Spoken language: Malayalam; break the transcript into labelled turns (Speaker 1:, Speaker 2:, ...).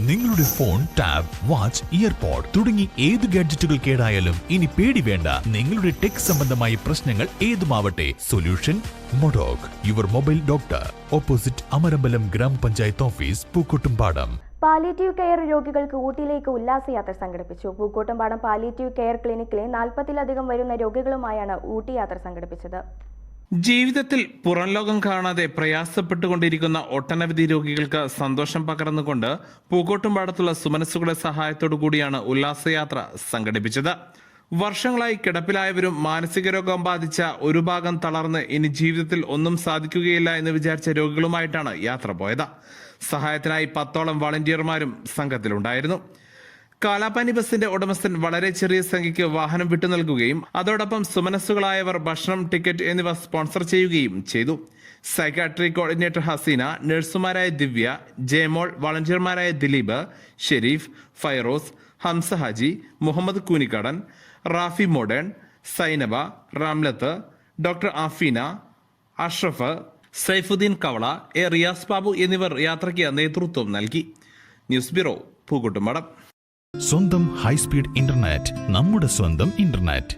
Speaker 1: നിങ്ങളുടെ ഫോൺ, ടാബ്, വാച്ച്, ഇയർപോഡ് തുടങ്ങി ഏത് ഗാഡ്ജറ്റുകൾ കേടായാലും ഇനി പേടി വേണ്ട. നിങ്ങളുടെ ടെക് സംബന്ധമായ പ്രശ്നങ്ങൾ ഏതുമാവട്ടെ, solution Modoc, your mobile doctor, opposite Amarambalam ഗ്രാമപഞ്ചായത്ത് ഓഫീസ്, പൂക്കോട്ടുംപാടം.
Speaker 2: പാലിയേറ്റീവ് കെയർ രോഗികൾക്ക് ഊട്ടിയിലേക്ക് ഉല്ലാസയാത്ര സംഘടിപ്പിച്ചു. പൂക്കോട്ടുംപാടം പാലിയേറ്റീവ് കെയർ ക്ലിനിക്കിലെ 40-ലധികം വരുന്ന രോഗികളുമായാണ് ഊട്ടി യാത്ര സംഘടിപ്പിച്ചത്.
Speaker 3: ജീവിതത്തിൽ പുറം ലോകം കാണാതെ പ്രയാസപ്പെട്ടുകൊണ്ടിരിക്കുന്ന ഒട്ടനവധി രോഗികൾക്ക് സന്തോഷം പകർന്നുകൊണ്ട് പൂക്കോട്ടുംപാടത്തുള്ള സുമനസ്സുകളുടെ സഹായത്തോടു കൂടിയാണ് ഉല്ലാസയാത്ര സംഘടിപ്പിച്ചത്. വർഷങ്ങളായി കിടപ്പിലായവരും മാനസിക രോഗം ബാധിച്ച ഒരു ഭാഗം തളർന്ന് ഇനി ജീവിതത്തിൽ ഒന്നും സാധിക്കുകയില്ല എന്ന് വിചാരിച്ച രോഗികളുമായിട്ടാണ് യാത്ര പോയത്. സഹായത്തിനായി 10ഓളം വളണ്ടിയർമാരും സംഘത്തിലുണ്ടായിരുന്നു. കാലാപാനി ബസിന്റെ ഉടമസ്ഥൻ വളരെ ചെറിയ സംഖ്യയ്ക്ക് വാഹനം വിട്ടു നൽകുകയും അതോടൊപ്പം സുമനസ്സുകളായവർ ഭക്ഷണം, ടിക്കറ്റ് എന്നിവ സ്പോൺസർ ചെയ്യുകയും ചെയ്തു. സൈക്കാട്രി കോർഡിനേറ്റർ ഹസീന, നഴ്സുമാരായ ദിവ്യ, ജയമോൾ, വളണ്ടിയർമാരായ ദിലീപ്, ഷെരീഫ്, ഫൈറോസ്, ഹംസ ഹാജി, മുഹമ്മദ് കൂനിക്കടൻ, റാഫി മോഡേൺ, സൈനബ, റാംലത്ത്, ഡോക്ടർ ആഫീന, അഷ്റഫ്, സൈഫുദ്ദീൻ കവള, റിയാസ് ബാബു എന്നിവർ യാത്രയ്ക്ക് നേതൃത്വം നൽകി. News bureau, Pookkottumpadam.
Speaker 1: സ്വന്തം ഹൈസ്പീഡ് ഇന്റർനെറ്റ്, നമ്മുടെ സ്വന്തം ഇന്റർനെറ്റ്.